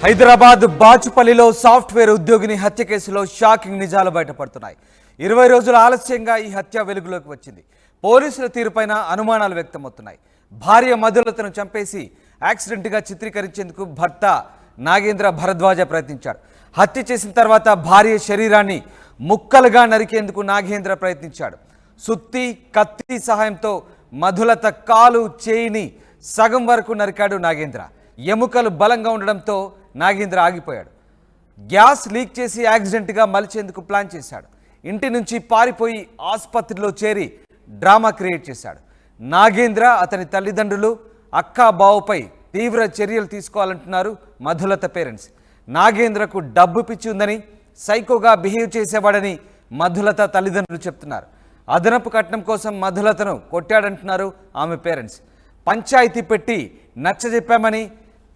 Hyderabad బాచుపల్లిలో software ఉద్యోగిని హత్య కేసులో షాకింగ్ నిజాలు బయటపడుతున్నాయి. 20 రోజుల ఆలస్యంగా ఈ హత్య వెలుగులోకి వచ్చింది. పోలీసుల తీరుపైన అనుమానాలు వ్యక్తమవుతున్నాయి. భార్య మధులతను చంపేసి యాక్సిడెంట్గా చిత్రీకరించేందుకు భర్త నాగేంద్ర భరద్వాజ ప్రయత్నించాడు. హత్య చేసిన తర్వాత భార్య శరీరాన్ని ముక్కలుగా నరికేందుకు నాగేంద్ర ప్రయత్నించాడు. సుత్తి, కత్తి సహాయంతో మధులత కాలు, చేయిని సగం వరకు నరికాడు నాగేంద్ర. ఎముకలు బలంగా ఉండడంతో నాగేంద్ర ఆగిపోయాడు. గ్యాస్ లీక్ చేసి యాక్సిడెంట్గా మలిచేందుకు ప్లాన్ చేశాడు. ఇంటి నుంచి పారిపోయి ఆసుపత్రిలో చేరి డ్రామా క్రియేట్ చేశాడు. నాగేంద్ర, అతని తల్లిదండ్రులు, అక్క బావుపై తీవ్ర చర్యలు తీసుకోవాలంటున్నారు మధులత పేరెంట్స్. నాగేంద్రకు డబ్బు పిచ్చి ఉందని, సైకోగా బిహేవ్ చేసేవాడని మధులత తల్లిదండ్రులు చెప్తున్నారు. అదనపు కట్నం కోసం మధులతను కొట్టాడంటున్నారు ఆమె పేరెంట్స్. పంచాయతీ పెట్టి నచ్చజెప్పామని,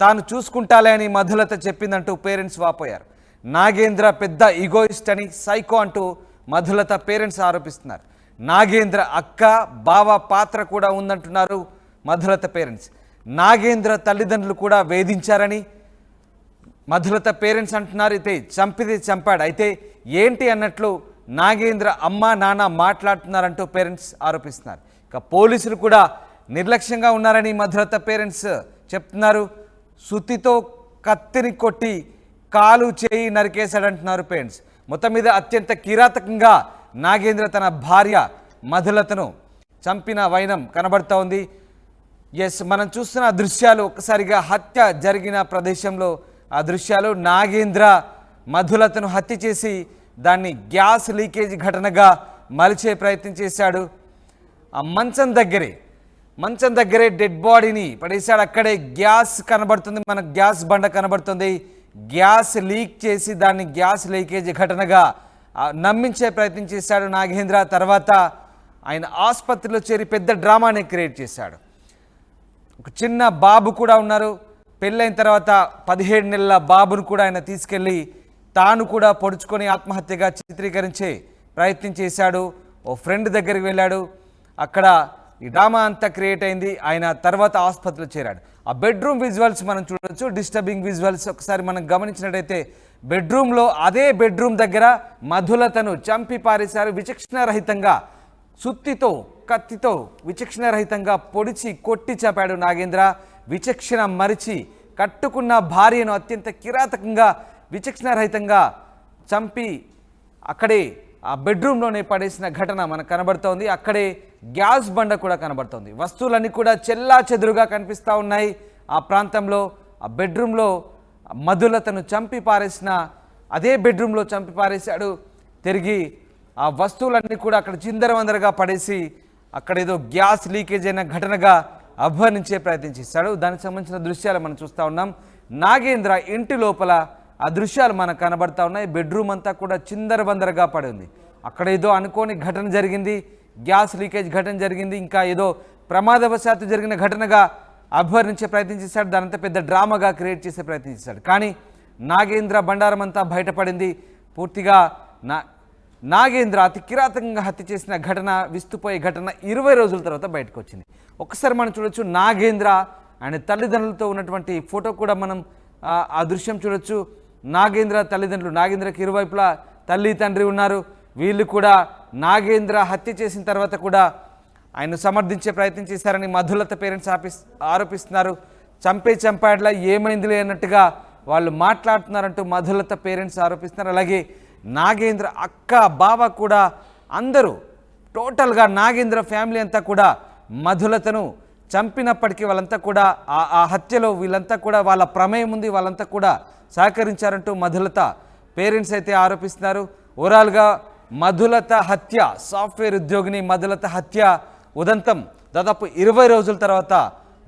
తాను చూసుకుంటాలే అని మధులత చెప్పిందంటూ పేరెంట్స్ వాపోయారు. నాగేంద్ర పెద్ద ఈగోయిస్ట్ అని, సైకో అంటూ మధులత పేరెంట్స్ ఆరోపిస్తున్నారు. నాగేంద్ర అక్క, బావ పాత్ర కూడా ఉందంటున్నారు మధులత పేరెంట్స్. నాగేంద్ర తల్లిదండ్రులు కూడా వేధించారని మధులత పేరెంట్స్ అంటున్నారు. అయితే చంపితే చంపాడు, అయితే ఏంటి అన్నట్లు నాగేంద్ర అమ్మ నాన్న మాట్లాడుతున్నారంటూ పేరెంట్స్ ఆరోపిస్తున్నారు. ఇక పోలీసులు కూడా నిర్లక్ష్యంగా ఉన్నారని మధులత పేరెంట్స్ చెప్తున్నారు. సుత్తితో కత్తిని కొట్టి కాలు, చేయి నరికేశాడంటున్నారు పేరెంట్స్. మొత్తం మీద అత్యంత కిరాతకంగా నాగేంద్ర తన భార్య మధులతను చంపిన వైనం కనబడుతూ ఉంది. ఎస్, మనం చూస్తున్న దృశ్యాలు ఒక్కసారిగా హత్య జరిగిన ప్రదేశంలో ఆ దృశ్యాలు. నాగేంద్ర మధులతను హత్య చేసి దాన్ని గ్యాస్ లీకేజ్ ఘటనగా మలిచే ప్రయత్నం చేశాడు. ఆ మంచం దగ్గరే డెడ్ బాడీని పడేశాడు. అక్కడే గ్యాస్ కనబడుతుంది, మనకు గ్యాస్ బండ కనబడుతుంది. గ్యాస్ లీక్ చేసి దాన్ని గ్యాస్ లీకేజ్ ఘటనగా నమ్మించే ప్రయత్నం చేశాడు నాగేంద్ర. తర్వాత ఆయన ఆసుపత్రిలో చేరి పెద్ద డ్రామాని క్రియేట్ చేశాడు. ఒక చిన్న బాబు కూడా ఉన్నారు. పెళ్ళైన తర్వాత 17 నెలల బాబును కూడా ఆయన తీసుకెళ్ళి తాను కూడా పొడుచుకొని ఆత్మహత్యగా చిత్రీకరించే ప్రయత్నం చేశాడు. ఓ ఫ్రెండ్ దగ్గరికి వెళ్ళాడు. అక్కడ ఈ డ్రామా అంతా క్రియేట్ అయింది. ఆయన తర్వాత ఆసుపత్రిలో చేరాడు. ఆ బెడ్రూమ్ విజువల్స్ మనం చూడొచ్చు, డిస్టర్బింగ్ విజువల్స్. ఒకసారి మనం గమనించినట్టయితే బెడ్రూమ్లో, అదే బెడ్రూమ్ దగ్గర మధులతను చంపి పారేశారు. విచక్షణరహితంగా సుత్తితో, కత్తితో విచక్షణరహితంగా పొడిచి కొట్టి చంపాడు నాగేంద్ర. విచక్షణ మరిచి కట్టుకున్న భార్యను అత్యంత కిరాతకంగా విచక్షణరహితంగా చంపి అక్కడే ఆ బెడ్రూమ్లోనే పడేసిన ఘటన మనకు కనబడుతోంది. అక్కడే గ్యాస్ బండ కూడా కనబడుతోంది. వస్తువులన్నీ కూడా చెల్లా చెదురుగా కనిపిస్తూ ఉన్నాయి. ఆ ప్రాంతంలో, ఆ బెడ్రూమ్లో మధులతను చంపి పారేసిన అదే బెడ్రూమ్లో చంపి పారేశాడు. తిరిగి ఆ వస్తువులన్నీ కూడా అక్కడ చిందరవందరగా పడేసి అక్కడ ఏదో గ్యాస్ లీకేజ్ అయిన ఘటనగా అభివర్ణించే ప్రయత్నం చేశాడు. దానికి సంబంధించిన దృశ్యాలు మనం చూస్తూ ఉన్నాం. నాగేంద్ర ఇంటి లోపల ఆ దృశ్యాలు మనకు కనబడతా ఉన్నాయి. బెడ్రూమ్ అంతా కూడా చిందరవందరగా పడి ఉంది. అక్కడ ఏదో అనుకోని ఘటన జరిగింది, గ్యాస్ లీకేజ్ ఘటన జరిగింది, ఇంకా ఏదో ప్రమాదవశాత్తు జరిగిన ఘటనగా అభివర్ణించే ప్రయత్నం చేశాడు. దానంతా పెద్ద డ్రామాగా క్రియేట్ చేసే ప్రయత్నం చేశాడు. కానీ నాగేంద్ర బండారం అంతా బయటపడింది. పూర్తిగా నాగేంద్ర అతి కిరాతకంగా హత్య చేసిన ఘటన, విస్తుపోయే ఘటన 20 రోజుల తర్వాత బయటకు వచ్చింది. ఒక్కసారి మనం చూడొచ్చు నాగేంద్ర ఆయన తల్లిదండ్రులతో ఉన్నటువంటి ఫోటో కూడా మనం ఆ దృశ్యం చూడొచ్చు. నాగేంద్ర తల్లిదండ్రులు, నాగేంద్రకి ఇరువైపులా తల్లి తండ్రి ఉన్నారు. వీళ్ళు కూడా నాగేంద్ర హత్య చేసిన తర్వాత కూడా ఆయన సమర్థించే ప్రయత్నం చేశారని మధులత పేరెంట్స్ ఆరోపిస్తున్నారు. చంపాడలా, ఏమైందిలే అన్నట్టుగా వాళ్ళు మాట్లాడుతున్నారంటూ మధులత పేరెంట్స్ ఆరోపిస్తున్నారు. అలాగే నాగేంద్ర అక్క, బావ కూడా అందరూ టోటల్గా నాగేంద్ర ఫ్యామిలీ అంతా కూడా మధులతను చంపినప్పటికీ వాళ్ళంతా కూడా ఆ హత్యలో వీళ్ళంతా కూడా వాళ్ళ ప్రమేయం ఉంది, వాళ్ళంతా కూడా సహకరించారంటూ మధులత పేరెంట్స్ అయితే ఆరోపిస్తున్నారు. ఓవరాల్గా మధులత హత్య, సాఫ్ట్వేర్ ఉద్యోగిని మధులత హత్య ఉదంతం దాదాపు 20 రోజుల తర్వాత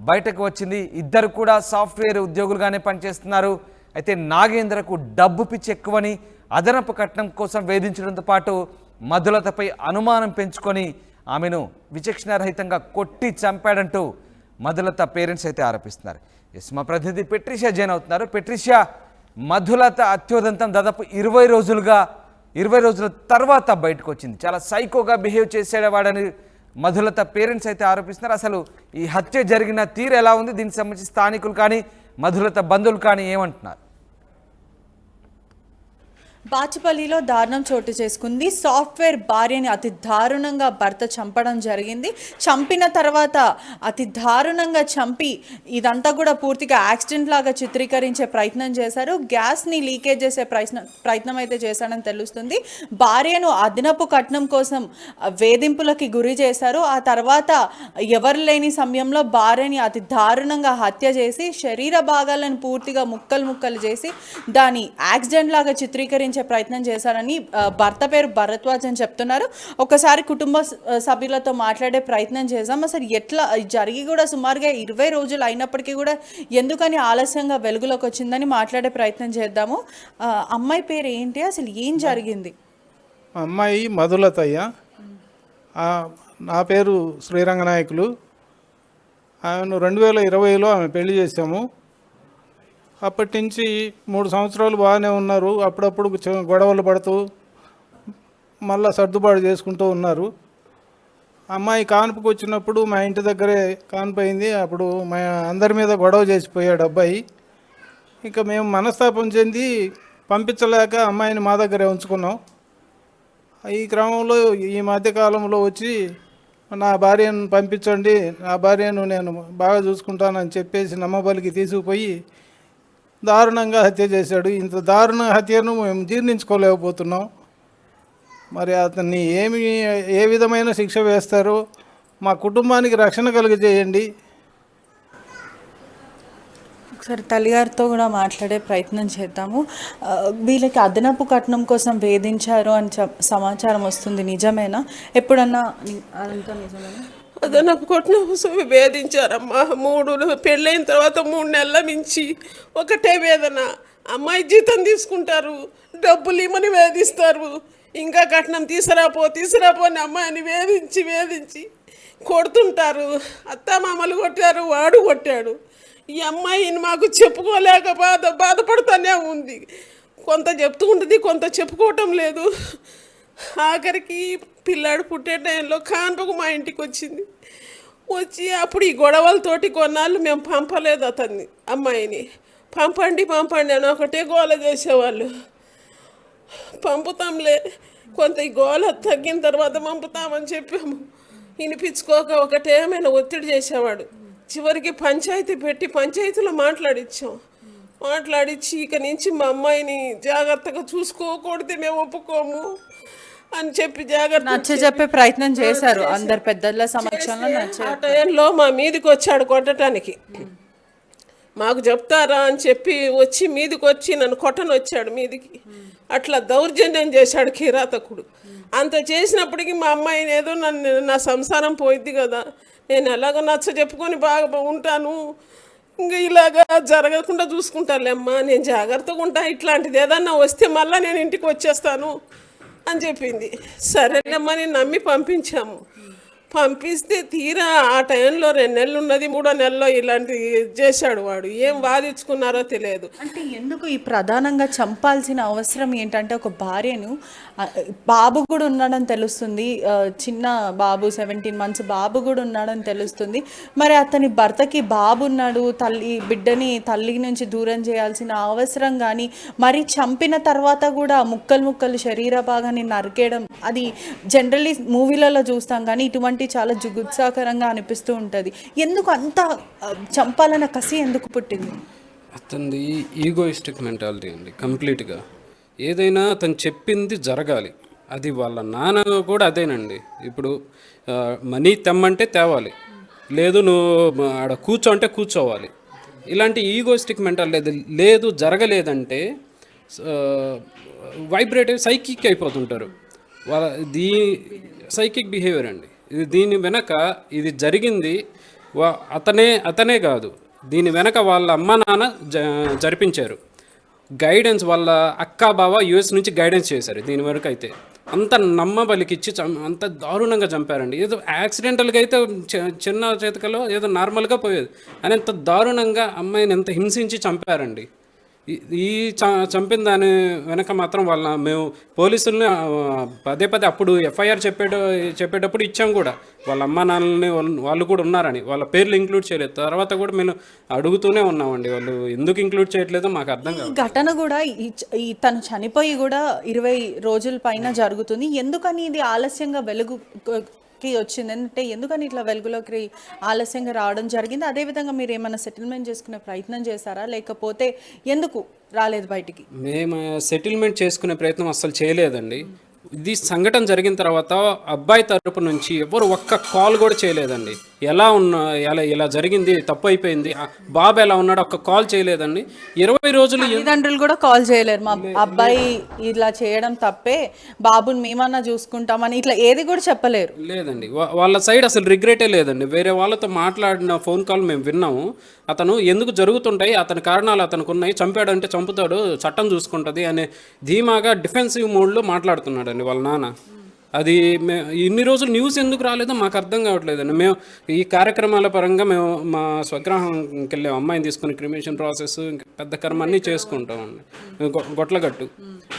బయటకు వచ్చింది. ఇద్దరు కూడా సాఫ్ట్వేర్ ఉద్యోగులుగానే పనిచేస్తున్నారు. అయితే నాగేంద్రకు డబ్బు పిచ్చి ఎక్కువని, అదనపు కట్నం కోసం వేధించడంతో పాటు మధులతపై అనుమానం పెంచుకొని ఆమెను విచక్షణారహితంగా కొట్టి చంపాడంటూ మధులత పేరెంట్స్ అయితే ఆరోపిస్తున్నారు. ఎస్, మా ప్రతినిధి పెట్రిషియా జాయిన్ అవుతున్నారు. పెట్రిషియా, మధులత అత్యోదంతం దాదాపు 20 రోజుల తర్వాత బయటకు వచ్చింది. చాలా సైకోగా బిహేవ్ చేసేవాడని మధులత పేరెంట్స్ అయితే ఆరోపిస్తున్నారు. అసలు ఈ హత్య జరిగిన తీరు ఎలా ఉంది, దీనికి సంబంధించి స్థానికులు కానీ మధులత బంధువులు కానీ ఏమంటున్నారు? బాచుపల్లిలో దారుణం చోటు చేసుకుంది. సాఫ్ట్వేర్ భార్యని అతి దారుణంగా భర్త చంపడం జరిగింది. చంపిన తర్వాత అతి దారుణంగా చంపి ఇదంతా కూడా పూర్తిగా యాక్సిడెంట్ లాగా చిత్రీకరించే ప్రయత్నం చేశారు. గ్యాస్ని లీకేజ్ చేసే ప్రయత్నం అయితే చేశాడని తెలుస్తుంది. భార్యను అదనపు కట్నం కోసం వేధింపులకి గురి చేశారు. ఆ తర్వాత ఎవరు లేని సమయంలో భార్యని అతి దారుణంగా హత్య చేసి శరీర భాగాలను పూర్తిగా ముక్కలు చేసి దాని యాక్సిడెంట్ లాగా చిత్రీకరించే ప్రయత్నం చేశారని భర్త పేరు భరద్వాజ్ అని చెప్తున్నారు. ఒకసారి కుటుంబ సభ్యులతో మాట్లాడే ప్రయత్నం చేశాం. అసలు ఎట్లా జరిగి కూడా సుమారుగా 20 రోజులు అయినప్పటికీ కూడా ఎందుకని ఆలస్యంగా వెలుగులోకి వచ్చిందని మాట్లాడే ప్రయత్నం చేద్దాము. అమ్మాయి పేరు ఏంటి, అసలు ఏం జరిగింది? అమ్మాయి మధులతయ్య, నా పేరు శ్రీరంగనాయకులు. ఆమెను 2020లో ఆమె పెళ్లి చేశాము. అప్పటి నుంచి 3 సంవత్సరాలు బాగానే ఉన్నారు. అప్పుడప్పుడు గొడవలు పడుతూ మళ్ళీ సర్దుబాటు చేసుకుంటూ ఉన్నారు. అమ్మాయి కాన్పుకి వచ్చినప్పుడు మా ఇంటి దగ్గరే కాన్పు అయింది. అప్పుడు మా అందరి మీద గొడవ చేసిపోయాడు అబ్బాయి. ఇంకా మేము మనస్తాపం చెంది పంపించలేక అమ్మాయిని మా దగ్గరే ఉంచుకున్నాం. ఈ క్రమంలో ఈ మధ్యకాలంలో వచ్చి నా భార్యను పంపించండి, నా భార్యను నేను బాగా చూసుకుంటానని చెప్పేసి నమ్మబలికి తీసుకుపోయి దారుణంగా హత్య చేశాడు. ఇంత దారుణ హత్యను మేము జీర్ణించుకోలేకపోతున్నాం. మరి అతన్ని ఏ విధమైన శిక్ష వేస్తారో మా కుటుంబానికి రక్షణ కలిగజేయండి. ఒకసారి తల్లిగారితో కూడా మాట్లాడే ప్రయత్నం చేద్దాము. వీళ్ళకి అదనపు కట్నం కోసం వేధించారు అని సమాచారం వస్తుంది, నిజమేనా? ఎప్పుడన్నా అదంతా నిజమేనా? అదనపు కొట్టిన వేధించారమ్మా. పెళ్ళైన తర్వాత 3 నెలల నుంచి ఒకటే వేదన. అమ్మాయి జీతం తీసుకుంటారు, డబ్బులు ఇమ్మని వేధిస్తారు. ఇంకా కట్నం తీసుకురాపో అని అమ్మాయిని వేధించి కొడుతుంటారు. అత్తమామలు కొట్టారు, వాడు కొట్టాడు. ఈ అమ్మాయిని మాకు చెప్పుకోలేక బాధపడుతూనే ఉంది. కొంత చెప్తూ ఉంటుంది, కొంత చెప్పుకోవటం లేదు. ఆఖరికి పిల్లాడు పుట్టే టైంలో కాన్పుకు మా ఇంటికి వచ్చి అప్పుడు ఈ గొడవలతోటి కొన్నాళ్ళు మేము పంపలేదు అతన్ని, అమ్మాయిని. పంపండి అని ఒకటే గోల చేసేవాళ్ళు. పంపుతాంలే, కొంత ఈ గోల తగ్గిన తర్వాత పంపుతామని చెప్పాము. వినిపించుకోక ఒకటేమైనా ఒత్తిడి చేసేవాడు. చివరికి పంచాయతీలో మాట్లాడించి ఇక నుంచి మా అమ్మాయిని జాగ్రత్తగా చూసుకోకూడదు, మేము ఒప్పుకోము అని చెప్పి జాగ్రత్త చెప్పే ప్రయత్నం చేశారు అందరు పెద్దల సమక్షంలో. ఆ టైంలో మా మీదికి వచ్చాడు కొట్టడానికి. మాకు చెప్తారా అని చెప్పి మీదికి వచ్చి నన్ను కొట్టనొచ్చాడు మీదికి. అట్లా దౌర్జన్యం చేశాడు కిరాతకుడు. అంత చేసినప్పటికీ మా అమ్మాయిని ఏదో నా సంసారం పోయిద్ది కదా, నేను ఎలాగో చెప్పుకొని బాగా ఉంటాను, ఇంకా ఇలాగా జరగకుండా చూసుకుంటానులేమ్మా, నేను జాగ్రత్తగా ఉంటా, ఇట్లాంటిది ఏదన్నా వస్తే మళ్ళీ నేను ఇంటికి వచ్చేస్తాను అని చెప్పింది. సరేనమ్మా నేను నమ్మి పంపించాము. పంపిస్తే తీరా ఆ టైంలో 2 నెలలు ఉన్నది, 3వ నెలలో ఇలాంటి చేశాడు వాడు. ఏం వాదించుకున్నారో తెలియదు. అంటే ఎందుకు ఈ ప్రధానంగా చంపాల్సిన అవసరం ఏంటంటే, ఒక భార్యను, బాబు కూడా ఉన్నాడని తెలుస్తుంది, చిన్న బాబు 17 months బాబు కూడా ఉన్నాడని తెలుస్తుంది. మరి అతని భర్తకి బాబు ఉన్నాడు, బిడ్డని తల్లి నుంచి దూరం చేయాల్సిన అవసరం కానీ, మరి చంపిన తర్వాత కూడా ముక్కలు శరీర భాగాన్ని నరికేయడం, అది జనరల్లీ మూవీలలో చూస్తాం కానీ ఇటువంటి చాలా జుగుత్సాకరంగా అనిపిస్తూ ఉంటుంది. ఎందుకు అంత చంపాలన్న కసి ఎందుకు పుట్టింది? అతనిది ఈగోయిస్టిక్ మెంటాలిటీ అండి. కంప్లీట్గా ఏదైనా అతను చెప్పింది జరగాలి. అది వాళ్ళ నాన్న కూడా అదేనండి. ఇప్పుడు మనీ తెమ్మంటే తేవాలి, లేదు నువ్వు ఆడ కూర్చో అంటే కూర్చోవాలి. ఇలాంటి ఈగోయిస్టిక్ మెంటాలిటీ లేదు. జరగలేదంటే వైబ్రేటివ్ సైకిక్ అయిపోతుంటారు. సైకిక్ బిహేవియర్ అండి ఇది. దీని వెనక ఇది జరిగింది అతనే కాదు, దీని వెనక వాళ్ళ అమ్మ నాన్న జరిపించారు. గైడెన్స్ వాళ్ళ అక్క బావ యుఎస్ నుంచి గైడెన్స్ చేశారు. దీని వరకు అయితే అంత నమ్మబలికిచ్చి అంత దారుణంగా చంపారండి. ఏదో యాక్సిడెంటల్గా అయితే చిన్న చేతికలో ఏదో నార్మల్గా పోయేది అని అంత దారుణంగా అమ్మాయిని ఎంత హింసించి చంపారండి. ఈ చంపిన దాని వెనక మాత్రం మేము పోలీసుల్ని పదే పదే అప్పుడు ఎఫ్ఐఆర్ చెప్పేటప్పుడు ఇచ్చాం కూడా, వాళ్ళ అమ్మా నాన్నని వాళ్ళు కూడా ఉన్నారని, వాళ్ళ పేర్లు ఇంక్లూడ్ చేయలేదు. తర్వాత కూడా మేము అడుగుతూనే ఉన్నామండి, వాళ్ళు ఎందుకు ఇంక్లూడ్ చేయట్లేదో మాకు అర్థం కాదు. ఘటన కూడా తను చనిపోయి కూడా 20 రోజుల పైన జరుగుతుంది. ఎందుకని ఇది ఆలస్యంగా వెలుగుకి వచ్చింది అంటే ఎందుకని ఇట్లా వెలుగులోకి ఆలస్యంగా రావడం జరిగింది? అదేవిధంగా మీరు ఏమైనా సెటిల్మెంట్ చేసుకునే ప్రయత్నం చేశారా, లేకపోతే ఎందుకు రాలేదు బయటికి? మేము సెటిల్మెంట్ చేసుకునే ప్రయత్నం అస్సలు చేయలేదండి. ఇది సంఘటన జరిగిన తర్వాత అబ్బాయి తరపు నుంచి ఎవరు ఒక్క కాల్ కూడా చేయలేదండి. ఇలా జరిగింది, తప్పు అయిపోయింది, బాబు ఎలా ఉన్నాడు, ఒక్క కాల్ చేయలేదండి. 20 రోజులు తల్లిదండ్రులు కూడా కాల్ చేయలేరు, మా అబ్బాయి ఇలా చేయడం తప్పే, బాబుని మేమన్నా చూసుకుంటామని ఇట్లా ఏది కూడా చెప్పలేరు. లేదండి, వాళ్ళ సైడ్ అసలు రిగ్రెటే లేదండి. వేరే వాళ్ళతో మాట్లాడిన ఫోన్ కాల్ మేము విన్నాము. అతను ఎందుకు జరుగుతుంటాయి, అతని కారణాలు అతనికి ఉన్నాయి, చంపాడంటే చంపుతాడు, చట్టం చూసుకుంటుంది అనే ధీమాగా డిఫెన్సివ్ మోడ్లో మాట్లాడుతున్నాడండి వాళ్ళ నాన్న. అది ఇన్ని రోజులు న్యూస్ ఎందుకు రాలేదో మాకు అర్థం కావట్లేదండి. మేము ఈ కార్యక్రమాల పరంగా మేము మా స్వగ్రహంకి వెళ్ళాము, అమ్మాయిని తీసుకుని క్రిమేషన్ ప్రాసెస్ ఇంకా పెద్ద కర్మ అన్నీ చేసుకుంటామండి, గొట్లగట్టు.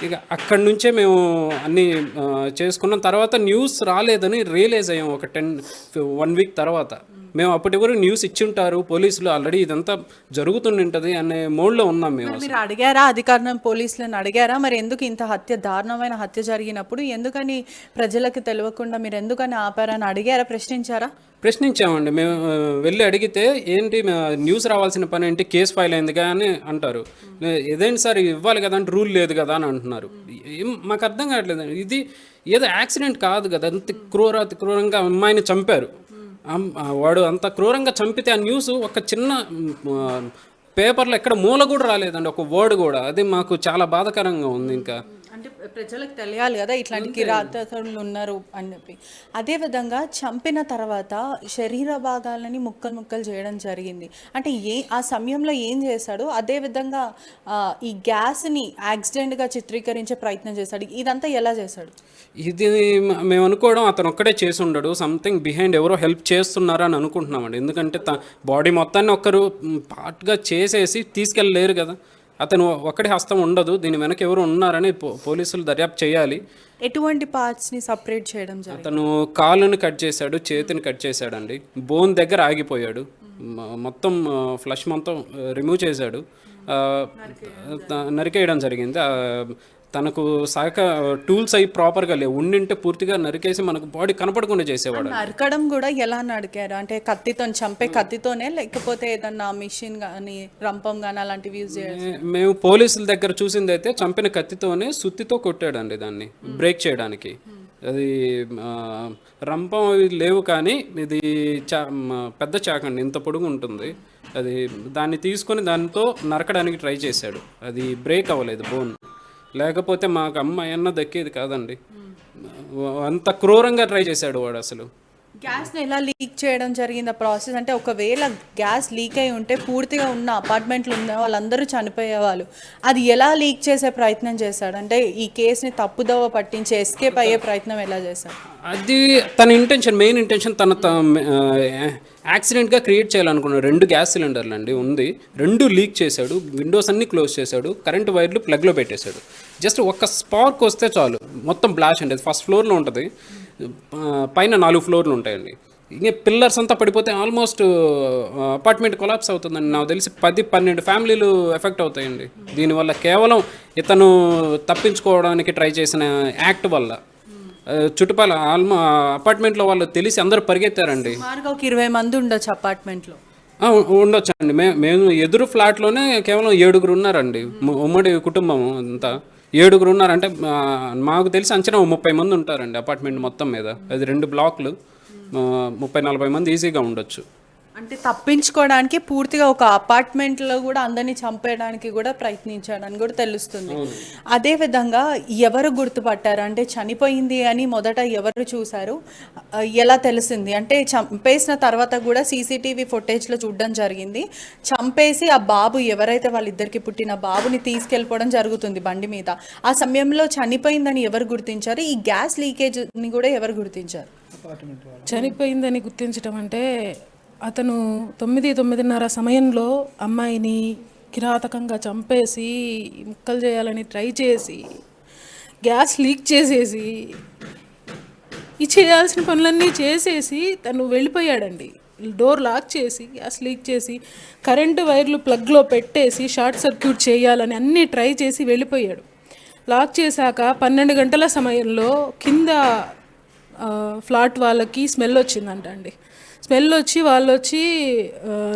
ఇక అక్కడి నుంచే మేము అన్నీ చేసుకున్నాం. తర్వాత న్యూస్ రాలేదని రియలైజ్ అయ్యాం ఒక 1 వీక్ తర్వాత. మేము అప్పటి వరకు న్యూస్ ఇచ్చింటారు పోలీసులు, ఆల్రెడీ ఇదంతా జరుగుతుంటుంది అనే మోడ్లో ఉన్నాం మేము. మీరు అడిగారా అధికారులను, పోలీసులను అడిగారా మరి ఎందుకు ఇంత దారుణమైన హత్య జరిగినప్పుడు ఎందుకని ప్రజలకు తెలియకుండా మీరు ఎందుకని ఆపారని అడిగారా, ప్రశ్నించారా? ప్రశ్నించామండి. మేము వెళ్ళి అడిగితే ఏంటి న్యూస్ రావాల్సిన పని ఏంటి, కేసు ఫైల్ అయిందిగా అని అంటారు. ఏదేంటి సార్ ఇవ్వాలి కదా అంటే రూల్ లేదు కదా అని అంటున్నారు. మాకు అర్థం కావట్లేదు. ఇది ఏదో యాక్సిడెంట్ కాదు కదా, అంత క్రూరంగా అమ్మాయిని చంపారు. వాడు అంత క్రూరంగా చంపితే ఆ న్యూస్ ఒక చిన్న పేపర్లో ఎక్కడ మూల కూడా రాలేదండి, ఒక వర్డ్ కూడా. అది మాకు చాలా బాధాకరంగా ఉంది. ఇంకా అంటే ప్రజలకు తెలియాలి కదా ఇట్లాంటి కిరాతకులు ఉన్నారు అని చెప్పి. అదేవిధంగా చంపిన తర్వాత శరీర భాగాలని ముక్కలు చేయడం జరిగింది. అంటే ఆ సమయంలో ఏం చేశాడు? అదేవిధంగా ఈ గ్యాస్ని యాక్సిడెంట్గా చిత్రీకరించే ప్రయత్నం చేశాడు. ఇదంతా ఎలా చేశాడు? ఇది మేము అనుకోవడం అతను ఒక్కడే చేసి ఉండడు, సంథింగ్ బిహైండ్ ఎవరో హెల్ప్ చేస్తున్నారా అని అనుకుంటున్నామండి. ఎందుకంటే బాడీ మొత్తాన్ని ఒక్కరు పార్ట్గా చేసేసి తీసుకెళ్ళలేరు కదా, అతను ఒక్కడి హస్తం ఉండదు, దీని వెనక ఎవరు ఉన్నారని పోలీసులు దర్యాప్తు చేయాలి. ఎటువంటి పార్ట్స్ని సపరేట్ చేయడం జరిగింది? అతను కాలుని కట్ చేశాడు, చేతిని కట్ చేశాడండి, బోన్ దగ్గర ఆగిపోయాడు, మొత్తం ఫ్లష్ మొత్తం రిమూవ్ చేశాడు, నరికేయడం జరిగింది. తనకు టూల్స్ అవి ప్రాపర్గా లేవు, ఉండింటే పూర్తిగా నరికేసి మనకు బాడీ కనపడకుండా చేసేవాడు. నరకడం కూడా ఎలా నరికారు? అంటే కత్తితో చంపే కత్తితోనే, లేకపోతే ఏదన్నా మిషన్ కానీ రంపం కానీ అలాంటివి యూజ్ చేయాలి? మేము పోలీసుల దగ్గర చూసింది అయితే చంపిన కత్తితోనే సుత్తితో కొట్టాడండి దాన్ని బ్రేక్ చేయడానికి. అది రంపం లేవు కానీ ఇది పెద్ద చాకండి, ఇంత పొడుగు ఉంటుంది. అది దాన్ని తీసుకొని దానితో నరకడానికి ట్రై చేశాడు, అది బ్రేక్ అవ్వలేదు బోన్. లేకపోతే మాకు అమ్మాయి అన్న దక్కేది కాదండి, అంత క్రూరంగా ట్రై చేశాడు వాడు. అసలు గ్యాస్ని ఎలా లీక్ చేయడం జరిగింది ఆ ప్రాసెస్? అంటే ఒకవేళ గ్యాస్ లీక్ అయి ఉంటే పూర్తిగా ఉన్న అపార్ట్మెంట్లు ఉన్న వాళ్ళందరూ చనిపోయేవాళ్ళు. అది ఎలా లీక్ చేసే ప్రయత్నం చేశాడు? అంటే ఈ కేసుని తప్పుదోవ పట్టించి ఎస్కేప్ అయ్యే ప్రయత్నం ఎలా చేశాడు? అది తన మెయిన్ ఇంటెన్షన్ తన యాక్సిడెంట్గా క్రియేట్ చేయాలనుకున్నాడు. 2 గ్యాస్ సిలిండర్లు అండి ఉంది, 2 లీక్ చేశాడు, విండోస్ అన్నీ క్లోజ్ చేశాడు, కరెంటు వైర్లు ప్లగ్లో పెట్టేశాడు. జస్ట్ ఒక్క స్పార్క్ వస్తే చాలు మొత్తం బ్లాష్ అండి. అది ఫస్ట్ ఫ్లోర్లో ఉంటుంది, పైన 4 ఫ్లోర్లు ఉంటాయండి. ఇంకే పిల్లర్స్ అంతా పడిపోతే ఆల్మోస్ట్ అపార్ట్మెంట్ కొలాప్స్ అవుతుందండి. నాకు తెలిసి 10-12 ఫ్యామిలీలు ఎఫెక్ట్ అవుతాయండి దీనివల్ల. కేవలం ఇతను తప్పించుకోవడానికి ట్రై చేసిన యాక్ట్ వల్ల చుట్టుపక్కల అపార్ట్మెంట్లో వాళ్ళు తెలిసి అందరూ పరిగెత్తారండి. ఒక 20 మంది ఉండొచ్చు అపార్ట్మెంట్లో. ఉండొచ్చండి. మేము ఎదురు ఫ్లాట్లోనే కేవలం 7 ఉన్నారండి, ఉమ్మడి కుటుంబం అంతా 7 ఉన్నారంటే మాకు తెలిసి అంచనా 30 మంది ఉంటారండి అపార్ట్మెంట్ మొత్తం మీద. అది 2 బ్లాక్లు, 30-40 మంది ఈజీగా ఉండొచ్చు. అంటే తప్పించుకోవడానికి పూర్తిగా ఒక అపార్ట్మెంట్లో కూడా అందరినీ చంపేయడానికి కూడా ప్రయత్నించాడని కూడా తెలుస్తుంది. అదేవిధంగా ఎవరు గుర్తుపట్టారు? అంటే చనిపోయింది అని మొదట ఎవరు చూశారు, ఎలా తెలిసింది? అంటే చంపేసిన తర్వాత కూడా సీసీటీవీ ఫుటేజ్లో చూడడం జరిగింది. చంపేసి ఆ బాబు ఎవరైతే వాళ్ళిద్దరికి పుట్టిన బాబుని తీసుకెళ్ళిపోవడం జరుగుతుంది బండి మీద. ఆ సమయంలో చనిపోయిందని ఎవరు గుర్తించారు? ఈ గ్యాస్ లీకేజ్ని కూడా ఎవరు గుర్తించారు? చనిపోయిందని గుర్తించడం అంటే అతను 9-9:30 సమయంలో అమ్మాయిని కిరాతకంగా చంపేసి ముక్కలు చేయాలని ట్రై చేసి గ్యాస్ లీక్ చేసేసి ఈ చేయాల్సిన పనులన్నీ చేసేసి తను వెళ్ళిపోయాడండి. డోర్ లాక్ చేసి గ్యాస్ లీక్ చేసి కరెంటు వైర్లు ప్లగ్లో పెట్టేసి షార్ట్ సర్క్యూట్ చేయాలని అన్నీ ట్రై చేసి వెళ్ళిపోయాడు. లాక్ చేశాక 12 గంటల సమయంలో కింద ఫ్లాట్ వాళ్ళకి స్మెల్ వచ్చిందంట అండి. స్మెల్ వచ్చి వాళ్ళు వచ్చి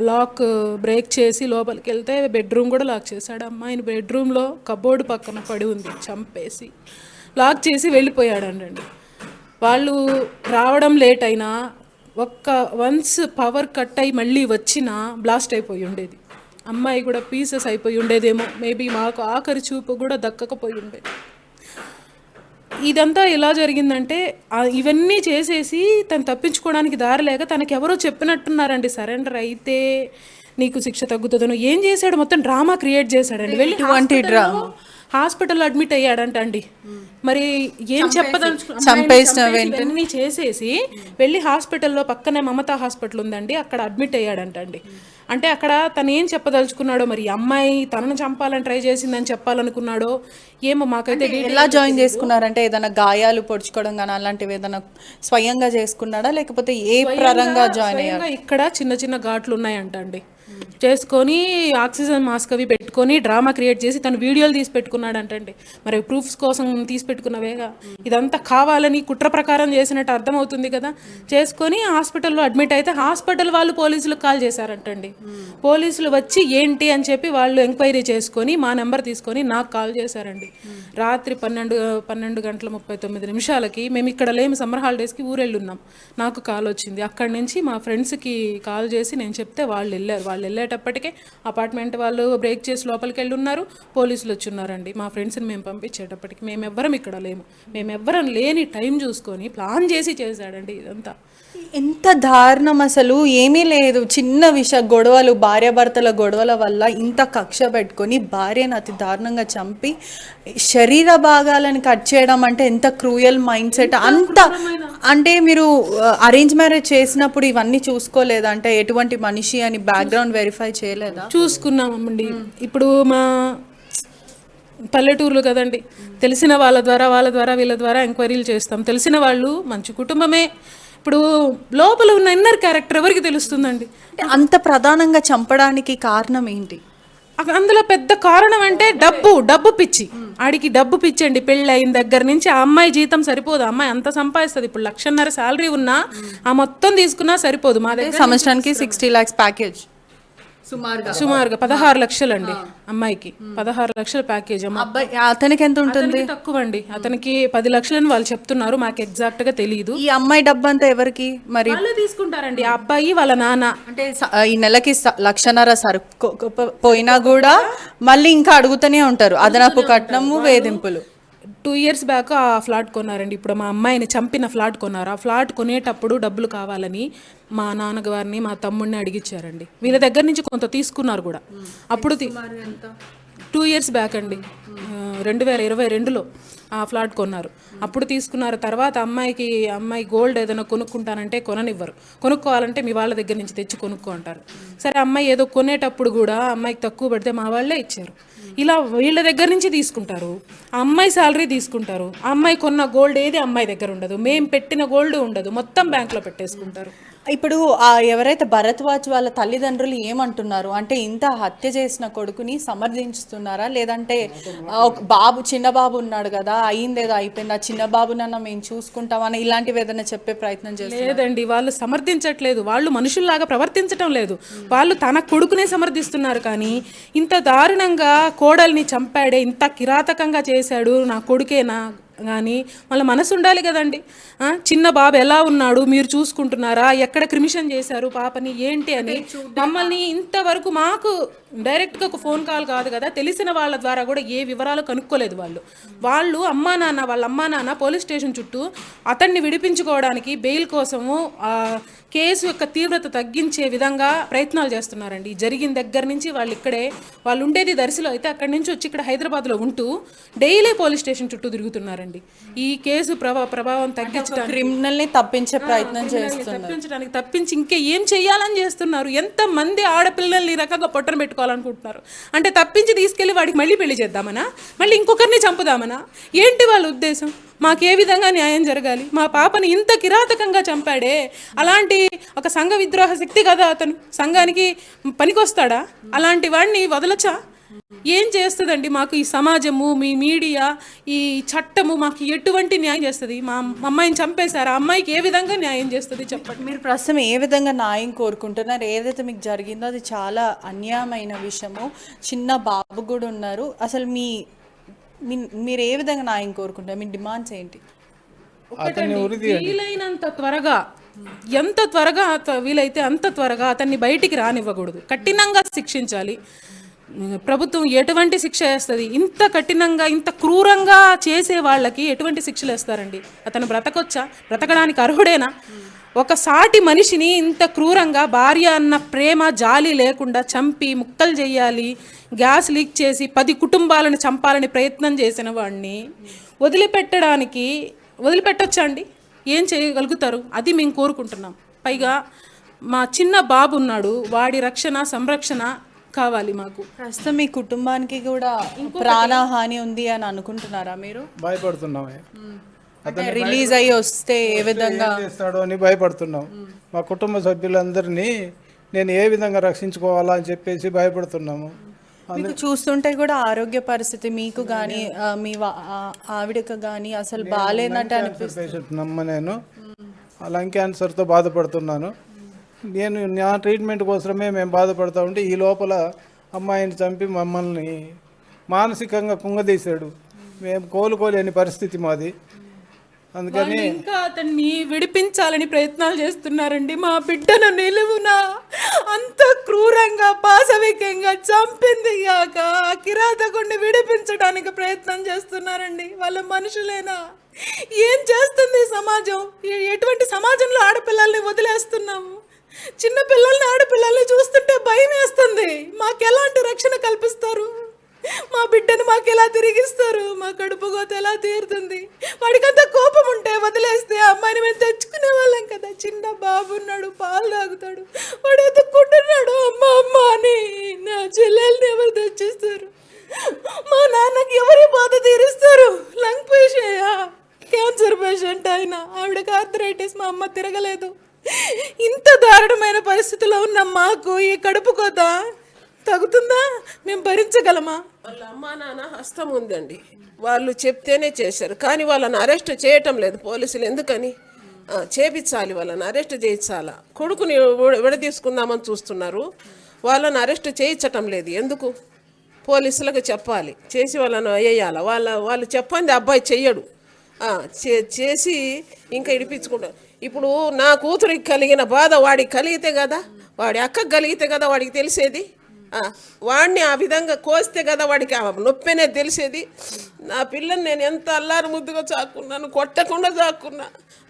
లాక్ బ్రేక్ చేసి లోపలికి వెళ్తే బెడ్రూమ్ కూడా లాక్ చేశాడు. అమ్మాయిని బెడ్రూమ్లో కబోర్డు పక్కన పడి ఉంది, చంపేసి లాక్ చేసి వెళ్ళిపోయాడండి. వాళ్ళు రావడం లేట్ అయినా వన్స్ పవర్ కట్ అయి మళ్ళీ వచ్చినా బ్లాస్ట్ అయిపోయి ఉండేది. అమ్మాయి కూడా పీసెస్ అయిపోయి ఉండేదేమో, మేబీ మాకు ఆఖరి చూపు కూడా దక్కకపోయి ఉండేది. ఇదంతా ఎలా జరిగిందంటే ఇవన్నీ చేసేసి తను తప్పించుకోవడానికి దారి లేక తనకి ఎవరో చెప్పినట్టున్నారండి, సరెండర్ అయితే నీకు శిక్ష తగ్గుతుందనో ఏం చేశాడు, మొత్తం డ్రామా క్రియేట్ చేశాడండి. వెళ్ళి హాస్పిటల్లో అడ్మిట్ అయ్యాడంట అండి. మరి ఏం చెప్పదలుచుకుని చేసేసి వెళ్ళి హాస్పిటల్లో పక్కనే మమతా హాస్పిటల్ ఉందండి, అక్కడ అడ్మిట్ అయ్యాడంట అండి. అంటే అక్కడ తను ఏం చెప్పదలుచుకున్నాడో, మరి అమ్మాయి తనను చంపాలని ట్రై చేసిందని చెప్పాలనుకున్నాడో ఏమో మాకైతే. ఎలా జాయిన్ చేసుకున్నారంటే ఏదైనా గాయాలు పొడుచుకోవడం కానీ అలాంటివి ఏదైనా స్వయంగా చేసుకున్నాడా, లేకపోతే ఏ పరంగా జాయిన్ అయ్యాడు? ఇక్కడ చిన్న చిన్న ఘాట్లు ఉన్నాయంట అండి, చేసుకొని ఆక్సిజన్ మాస్క్ అవి పెట్టుకొని డ్రామా క్రియేట్ చేసి తను వీడియోలు తీసి పెట్టుకున్నాడంటండి. మరి ప్రూఫ్స్ కోసం తీసి పెట్టుకున్నవేగా, ఇదంతా కావాలని కుట్ర ప్రకారం చేసినట్టు అర్థమవుతుంది కదా. చేసుకొని హాస్పిటల్లో అడ్మిట్ అయితే హాస్పిటల్ వాళ్ళు పోలీసులకు కాల్ చేశారంటండి. పోలీసులు వచ్చి ఏంటి అని చెప్పి వాళ్ళు ఎంక్వైరీ చేసుకొని మా నెంబర్ తీసుకొని నాకు కాల్ చేశారండి. రాత్రి 12:39 మేము ఇక్కడ లేము, సమ్మర్ హాలిడేస్కి ఊరెళ్ళున్నాం. నాకు కాల్ వచ్చింది. అక్కడి నుంచి మా ఫ్రెండ్స్కి కాల్ చేసి నేను చెప్తే వాళ్ళు వెళ్ళారు. వాళ్ళు వెళ్ళేటప్పటికే అపార్ట్మెంట్ వాళ్ళు బ్రేక్ చేసి లోపలికి వెళ్ళి ఉన్నారు, పోలీసులు వచ్చి ఉన్నారండి. మా ఫ్రెండ్స్ని మేము పంపించేటప్పటికి మేమెవ్వరం ఇక్కడ లేము. మేమెవ్వరం లేని టైం చూసుకొని ప్లాన్ చేసి చేశాడండి ఇదంతా. ఎంత దారుణం అసలు. ఏమీ లేదు, చిన్న గొడవలు, భార్యాభర్తల గొడవల వల్ల ఇంత కక్ష పెట్టుకొని భార్యను అతి దారుణంగా చంపి శరీర భాగాలను కట్ చేయడం అంటే ఎంత క్రూయల్ మైండ్ సెట్. అంత అంటే మీరు అరేంజ్ మ్యారేజ్ చేసినప్పుడు ఇవన్నీ చూసుకోలేదా? అంటే ఎటువంటి మనిషి అని బ్యాక్గ్రౌండ్ వెరిఫై చేయలేదా? చూసుకున్నామండి. ఇప్పుడు మా పల్లెటూర్లు కదండి, తెలిసిన వాళ్ళ ద్వారా వీళ్ళ ద్వారా ఎంక్వైరీలు చేస్తాం. తెలిసిన వాళ్ళు మంచి కుటుంబమే. ఇప్పుడు లోపల ఉన్న ఇన్నర్ క్యారెక్టర్ ఎవరికి తెలుస్తుందండి? అంత ప్రధానంగా చంపడానికి కారణం ఏంటి? అందులో పెద్ద కారణం అంటే డబ్బు పిచ్చి. ఆడికి డబ్బు పిచ్చి అండి. పెళ్ళి అయిన దగ్గర నుంచి ఆ అమ్మాయి జీతం సరిపోదు. అమ్మాయి అంత సంపాదిస్తుంది. ఇప్పుడు 1,50,000 శాలరీ ఉన్నా ఆ మొత్తం తీసుకున్నా సరిపోదు. మా దగ్గర సంవత్సరానికి 60 lakhs ప్యాకేజ్ సుమారుగా 16 లక్షలు అండి అమ్మాయికి. 16 లక్షల ప్యాకేజ్. అతనికి ఎంత ఉంటుంది? తక్కువ అండి, అతనికి 10 లక్షలని వాళ్ళు చెప్తున్నారు, మాకు ఎగ్జాక్ట్ గా తెలియదు. ఈ అమ్మాయి డబ్బు అంతా ఎవరికి మరి వాళ్ళు తీసుకుంటారండి? ఆ అబ్బాయి వాళ్ళ నాన్న. అంటే ఈ నెలకి 1,50,000 సరుకు పోయినా కూడా మళ్ళీ ఇంకా అడుగుతూనే ఉంటారు, అదనపు కట్నము, వేధింపులు. 2 years బ్యాక్ ఆ ఫ్లాట్ కొన్నారండి. ఇప్పుడు మా అమ్మాయిని చంపిన ఫ్లాట్ కొన్నారు. ఆ ఫ్లాట్ కొనేటప్పుడు డబ్బులు కావాలని మా నాన్నగారిని మా తమ్ముడిని అడిగిచ్చారండి. వీళ్ళ దగ్గర నుంచి కొంత తీసుకున్నారు కూడా. అప్పుడు 2 years బ్యాక్ అండి, 2022లో ఆ ఫ్లాట్ కొన్నారు. అప్పుడు తీసుకున్నారు. తర్వాత అమ్మాయి గోల్డ్ ఏదైనా కొనుక్కుంటానంటే కొననివ్వరు. కొనుక్కోవాలంటే మీ వాళ్ళ దగ్గర నుంచి తెచ్చి కొనుక్కో అంటారు. సరే, అమ్మాయి ఏదో కొనేటప్పుడు కూడా అమ్మాయికి తక్కువ పడితే మా వాళ్ళే ఇచ్చారు. ఇలా వీళ్ళ దగ్గర నుంచి తీసుకుంటారు. ఆ అమ్మాయి శాలరీ తీసుకుంటారు. ఆ అమ్మాయి కొన్న గోల్డ్ ఏది అమ్మాయి దగ్గర ఉండదు, మేము పెట్టిన గోల్డ్ ఉండదు, మొత్తం బ్యాంక్లో పెట్టేసుకుంటారు. ఇప్పుడు ఎవరైతే భరద్వాజ్ వాళ్ళ తల్లిదండ్రులు ఏమంటున్నారు అంటే, ఇంత హత్య చేసిన కొడుకుని సమర్థించుతున్నారా, లేదంటే చిన్న బాబు ఉన్నాడు కదా, అయిందేదో అయిపోయింది, ఆ చిన్న బాబునన్నా మేము చూసుకుంటామని ఇలాంటివి ఏదైనా చెప్పే ప్రయత్నం చేస్తారు? లేదండి, వాళ్ళు సమర్థించట్లేదు. వాళ్ళు మనుషుల్లాగా ప్రవర్తించటం లేదు. వాళ్ళు తన కొడుకునే సమర్థిస్తున్నారు. కానీ ఇంత దారుణంగా కోడల్ని చంపాడే, ఇంత కిరాతకంగా చేశాడు నా కొడుకేనా కానీ వాళ్ళ మనసు ఉండాలి కదండి. చిన్న బాబు ఎలా ఉన్నాడు మీరు చూసుకుంటున్నారా, ఎక్కడ క్రిమిషన్ చేశారు పాపని ఏంటి అని మమ్మల్ని ఇంతవరకు మాకు డైరెక్ట్గా ఒక ఫోన్ కాల్ కాదు కదా, తెలిసిన వాళ్ళ ద్వారా కూడా ఏ వివరాలు కనుక్కోలేదు. వాళ్ళ అమ్మా నాన్న పోలీస్ స్టేషన్ చుట్టూ అతన్ని విడిపించుకోవడానికి బెయిల్ కోసము కేసు యొక్క తీవ్రత తగ్గించే విధంగా ప్రయత్నాలు చేస్తున్నారండి. జరిగిన దగ్గర నుంచి వాళ్ళు ఉండేది దర్శిలో అయితే అక్కడి నుంచి వచ్చి ఇక్కడ హైదరాబాద్లో ఉంటూ డైలీ పోలీస్ స్టేషన్ చుట్టూ తిరుగుతున్నారండి. ఈ కేసు ప్రభావం తగ్గించడానికి, క్రిమినల్ని తప్పించే ప్రయత్నం చేస్తున్నారు. తప్పించి ఇంకే ఏం చెయ్యాలని చేస్తున్నారు. ఎంతమంది ఆడపిల్లల్ని రకంగా పొట్టన పెట్టుకోవాలి. చేసుకోవాలనుకుంటున్నారు. అంటే తప్పించి తీసుకెళ్ళి వాడికి మళ్ళీ పెళ్లి చేద్దామనా, మళ్ళీ ఇంకొకరిని చంపుదామనా? ఏంటి వాళ్ళ ఉద్దేశం? మాకు ఏ విధంగా న్యాయం జరగాలి? మా పాపని ఇంత కిరాతకంగా చంపాడే, అలాంటి ఒక సంఘ విద్రోహ శక్తి కదా అతను, సంఘానికి పనికొస్తాడా? అలాంటి వాడిని వదలచ్చా? ఏం చేస్తుందండి మాకు ఈ సమాజము, మీ మీడియా, ఈ చట్టము మాకు ఎటువంటి న్యాయం చేస్తుంది? మా అమ్మాయిని చంపేశారు, ఆ అమ్మాయికి ఏ విధంగా న్యాయం చేస్తుంది చెప్పండి. మీరు ప్రస్తుతం ఏ విధంగా న్యాయం కోరుకుంటున్నారు? ఏదైతే మీకు జరిగిందో అది చాలా అన్యాయమైన విషయము. చిన్న బాబు కూడా ఉన్నారు. అసలు మీరు ఏ విధంగా న్యాయం కోరుకుంటారు? మీ డిమాండ్స్ ఏంటి? వీలైనంత త్వరగా, ఎంత త్వరగా వీలైతే అంత త్వరగా అతన్ని బయటికి రానివ్వకూడదు, కఠినంగా శిక్షించాలి. ప్రభుత్వం ఎటువంటి శిక్ష వేస్తుంది? ఇంత కఠినంగా, ఇంత క్రూరంగా చేసే వాళ్ళకి ఎటువంటి శిక్షలు వేస్తారండి? అతను బ్రతకొచ్చా? బ్రతకడానికి అర్హుడేనా? ఒక సాటి మనిషిని ఇంత క్రూరంగా, భార్య అన్న ప్రేమ జాలి లేకుండా చంపి ముక్కలు చేయాలి, గ్యాస్ లీక్ చేసి 10 కుటుంబాలను చంపాలని ప్రయత్నం చేసిన వాడిని వదిలిపెట్టొచ్చా అండి? ఏం చేయగలుగుతారు? అది మేము కోరుకుంటున్నాం. పైగా మా చిన్న బాబు ఉన్నాడు, వాడి రక్షణ, సంరక్షణ కావాలి మాకు. ప్రస్తుతం మీ కుటుంబానికి కూడా ప్రాణహాని ఉంది అని అనుకుంటున్నారా మీరు? భయపడుతున్నాం, రిలీజ్ అయ్యి వస్తే ఏ విధంగా చేస్తాడో అని భయపడుతున్నాం. మా కుటుంబ సభ్యులందరినీ నేను ఏ విధంగా రక్షించుకోవాలా అని చెప్పేసి భయపడుతున్నాము. మీకు చూస్తుంటే కూడా ఆరోగ్య పరిస్థితి మీకు కానీ మీ ఆవిడకు కానీ అసలు బాగాలేనట్టు అనిపిస్తుంది. నేను లంగ్ క్యాన్సర్తో బాధపడుతున్నాను. నేను నా ట్రీట్మెంట్ కోసమే మేము బాధపడతా ఉంటే ఈ లోపల అమ్మాయిని చంపి మమ్మల్ని మానసికంగా కుంగదీశాడు. మేము కోలుకోలేని పరిస్థితి మాది. అందుకని ఇంకా అతన్ని విడిపించాలని ప్రయత్నాలు చేస్తున్నారండి. మా బిడ్డను నిలువున అంత క్రూరంగా, పాశవికంగా చంపింది కాక కిరాతకుడిని విడిపించడానికి ప్రయత్నం చేస్తున్నారండి. వాళ్ళ మనుషులేనా? ఏం చేస్తుంది సమాజం? ఎటువంటి సమాజంలో ఆడపిల్లల్ని వదిలేస్తున్నాము? చిన్న పిల్లల్ని, ఆడపిల్లల్ని చూస్తుంటే భయం వేస్తుంది. మాకెలాంటి రక్షణ కల్పిస్తారు? మా బిడ్డను మాకు ఎలా తిరిగిస్తారు? మా కడుపు కోత ఎలా తీరుతుంది? వాడికంత కోపం ఉంటే వదిలేస్తే అమ్మాయిని మేము తెచ్చుకునే వాళ్ళం కదా. చిన్న బాబు ఉన్నాడు, పాలు తాగుతాడు, వాడు ఎత్తుక్కుంటున్నాడు అమ్మ అమ్మ అని. నా చెల్లెల్ని ఎవరు తెచ్చిస్తారు? మా నాన్నకి ఎవరి బాధ తీరుస్తారు? లంగ్ పేషెంట్, క్యాన్సర్ పేషెంట్ ఆయన, ఆవిడకి ఆర్థరైటిస్, మా అమ్మ తిరగలేదు. ఇంత దారుణమైన పరిస్థితిలో ఉన్న మాకు ఈ కడుపు కోత తగ్గుతుందా? మేము భరించగలమా? వాళ్ళ అమ్మా నాన్న హస్తం ఉందండి, వాళ్ళు చెప్తేనే చేశారు. కానీ వాళ్ళని అరెస్ట్ చేయటం లేదు పోలీసులు. ఎందుకని? చేపించాలి, వాళ్ళని అరెస్ట్ చేయించాలా? కొడుకుని విడదీసుకుందామని చూస్తున్నారు, వాళ్ళని అరెస్ట్ చేయించటం లేదు. ఎందుకు? పోలీసులకు చెప్పాలి, చేసి వాళ్ళను వేయాలి. వాళ్ళు చెప్పండి అబ్బాయి చెయ్యడు, చేసి ఇంకా ఇడిపించుకుంటారు. ఇప్పుడు నా కూతురికి కలిగిన బాధ వాడికి కలిగితే కదా, వాడి అక్కకు కలిగితే కదా వాడికి తెలిసేది. వాడిని ఆ విధంగా కోస్తే కదా వాడికి ఆ నొప్పినే తెలిసేది. నా పిల్లని నేను ఎంత అల్లారు ముద్దుగా చాక్కున్నాను, కొట్టకుండా చాక్కున్నా.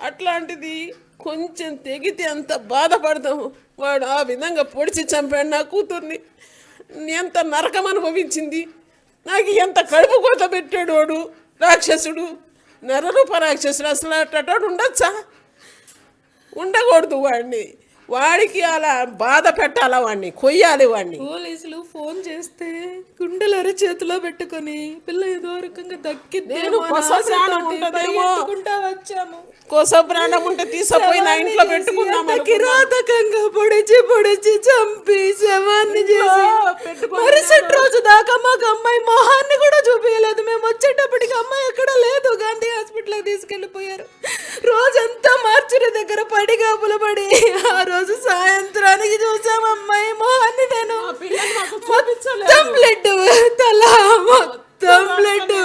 అట్లాంటిది కొంచెం తెగితే అంత బాధపడతాము. వాడు ఆ విధంగా పొడిచి చంపాడు నా కూతుర్ని. ఎంత నరకం అనుభవించింది. నాకు ఎంత కడుపు కోత పెట్టాడు వాడు, రాక్షసుడు, నరరూప రాక్షసుడు. అసలు అట్టడు ఉండొచ్చా? ఉండకూడదు. వాడికి అలా బాధ పెట్టాలా, వాడిని కొయ్యాలి. వాడిని పోలీసులు ఫోన్ చేస్తే గుండెలరి చేతిలో పెట్టుకొని పిల్ల ఏదో రకంగా వచ్చాము. కోస ప్రాణం ఉంటే తీసుకుపోయి నా ఇంట్లో పెట్టుకున్నాము. కిరాతకంగా పొడిచి చంపి శవాన్ని చేసి మరుసటి రోజు దాకా మాకు అమ్మాయి మొహాన్ని కూడా చూపించలేదు. మేము వచ్చేటప్పటికి అమ్మాయి ఎక్కడ లేదు, గాంధీ హాస్పిటల్కి తీసుకెళ్ళిపోయారు. రోజంతా మార్చురి దగ్గర పడిగాపులు పడి ఆ రోజు సాయంత్రానికి చూసాం అమ్మాయి మొహాన్ని. నేను మొత్తం బ్లడ్, తల మొత్తం బ్లడ్,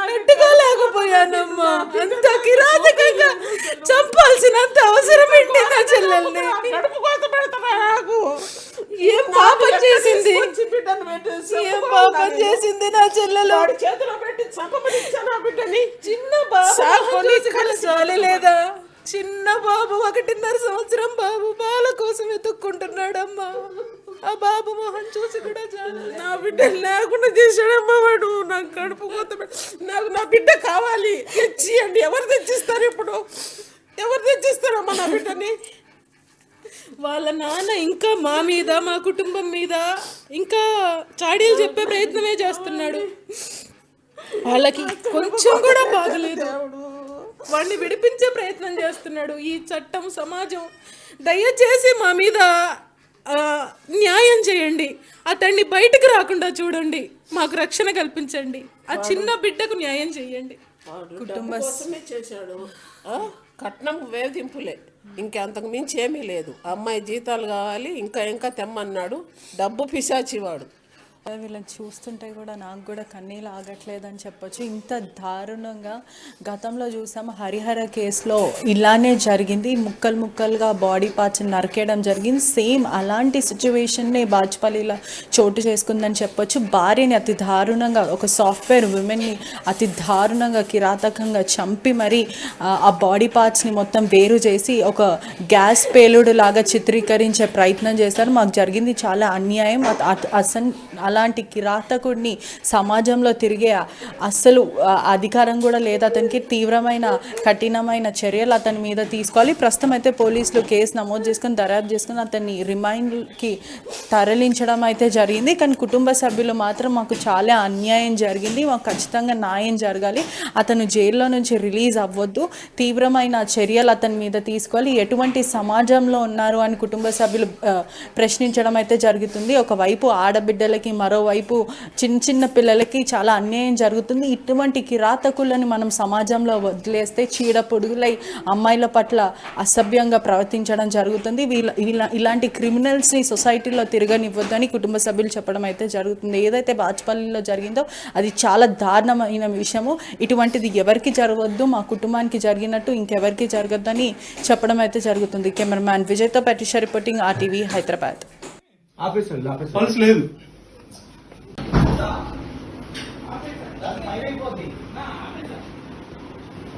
పెట్టుకోలేకపోయానమ్మా. అంత కిరాతకంగా చంపాల్సినంత అవసరం ఏంటి నా చెల్లెల్ని? ఏం పాపం చేసింది? ఏం పాపం చేసింది నా చెల్లెలు? చిన్న బాబు చాలి లేదా? చిన్న బాబు, 1.5 సంవత్సరం బాబు పాల కోసం వెతుక్కుంటున్నాడమ్మా. ఆ బాబు మొహం చూసి కూడా నా బిడ్డ లేకుండా చేశాడమ్మా వాడు. నాకు కడుపు కోత. నాకు నా బిడ్డ కావాలి, తెచ్చియండి. ఎవరు తెచ్చిస్తారు ఇప్పుడు? ఎవరు తెచ్చిస్తారమ్మా నా బిడ్డని? వాళ్ళ నాన్న ఇంకా మా మీద మా కుటుంబం మీద ఇంకా చాడీలు చెప్పే ప్రయత్నమే చేస్తున్నాడు. వాళ్ళకి కొంచెం కూడా బాగలేదు, వాడిని విడిపించే ప్రయత్నం చేస్తున్నాడు ఈ చట్టం సమాజం. దయచేసి మా మీద న్యాయం చేయండి, అతన్ని బయటకు రాకుండా చూడండి, మాకు రక్షణ కల్పించండి, ఆ చిన్న బిడ్డకు న్యాయం చేయండి. కుటుంబ కోసమే చేశాడు. కట్నం వేధింపులే, ఇంకంతకు మించి ఏమీ లేదు. అమ్మాయి జీతాలు కావాలి, ఇంకా ఇంకా తెమ్మన్నాడు. డబ్బు పిశాచివాడు. వీళ్ళని చూస్తుంటే కూడా నాకు కూడా కన్నీళ్ళు ఆగట్లేదని చెప్పొచ్చు. ఇంత దారుణంగా గతంలో చూసాము, హరిహర కేసులో ఇలానే జరిగింది. ముక్కలు ముక్కలుగా బాడీ పార్ట్స్ నరికేయడం జరిగింది. సేమ్ అలాంటి సిచ్యువేషన్నే బాజ్పల్లిలో చోటు చేసుకుందని చెప్పొచ్చు. భార్యని అతి దారుణంగా, ఒక సాఫ్ట్వేర్ ఉమెన్ని అతి దారుణంగా కిరాతకంగా చంపి మరి ఆ బాడీ పార్ట్స్ని మొత్తం వేరు చేసి ఒక గ్యాస్ పేలుడు లాగా చిత్రీకరించే ప్రయత్నం చేశారు. మాకు జరిగింది చాలా అన్యాయం. అలాంటి కిరాతకుడిని సమాజంలో తిరిగే అస్సలు అధికారం కూడా లేదు అతనికి. తీవ్రమైన కఠినమైన చర్యలు అతని మీద తీసుకోవాలి. ప్రస్తుతం అయితే పోలీసులు కేసు నమోదు చేసుకుని దర్యాప్తు చేసుకుని అతన్ని రిమైండ్కి తరలించడం అయితే జరిగింది. కానీ కుటుంబ సభ్యులు మాత్రం మాకు చాలా అన్యాయం జరిగింది, మాకు ఖచ్చితంగా న్యాయం జరగాలి, అతను జైల్లో నుంచి రిలీజ్ అవ్వద్దు, తీవ్రమైన చర్యలు అతని మీద తీసుకోవాలి, ఎటువంటి సమాజంలో ఉన్నారు అని కుటుంబ సభ్యులు ప్రశ్నించడం అయితే జరుగుతుంది. ఒకవైపు ఆడబిడ్డలకి, మరోవైపు చిన్న చిన్న పిల్లలకి చాలా అన్యాయం జరుగుతుంది. ఇటువంటి కిరాతకులని మనం సమాజంలో వదిలేస్తే చీడ పొడుగులై అమ్మాయిల పట్ల అసభ్యంగా ప్రవర్తించడం జరుగుతుంది. ఇలాంటి క్రిమినల్స్ని సొసైటీలో తిరగనివ్వద్దని కుటుంబ సభ్యులు చెప్పడం అయితే జరుగుతుంది. ఏదైతే బాజ్పల్లిలో జరిగిందో అది చాలా దారుణమైన విషయము. ఇటువంటిది ఎవరికి జరగవద్దు, మా కుటుంబానికి జరిగినట్టు ఇంకెవరికి జరగద్దని చెప్పడం అయితే జరుగుతుంది. కెమెరామ్యాన్ విజయ్తో పటిష రిపోర్టింగ్, RTV, హైదరాబాద్. పల్స్ లేదు.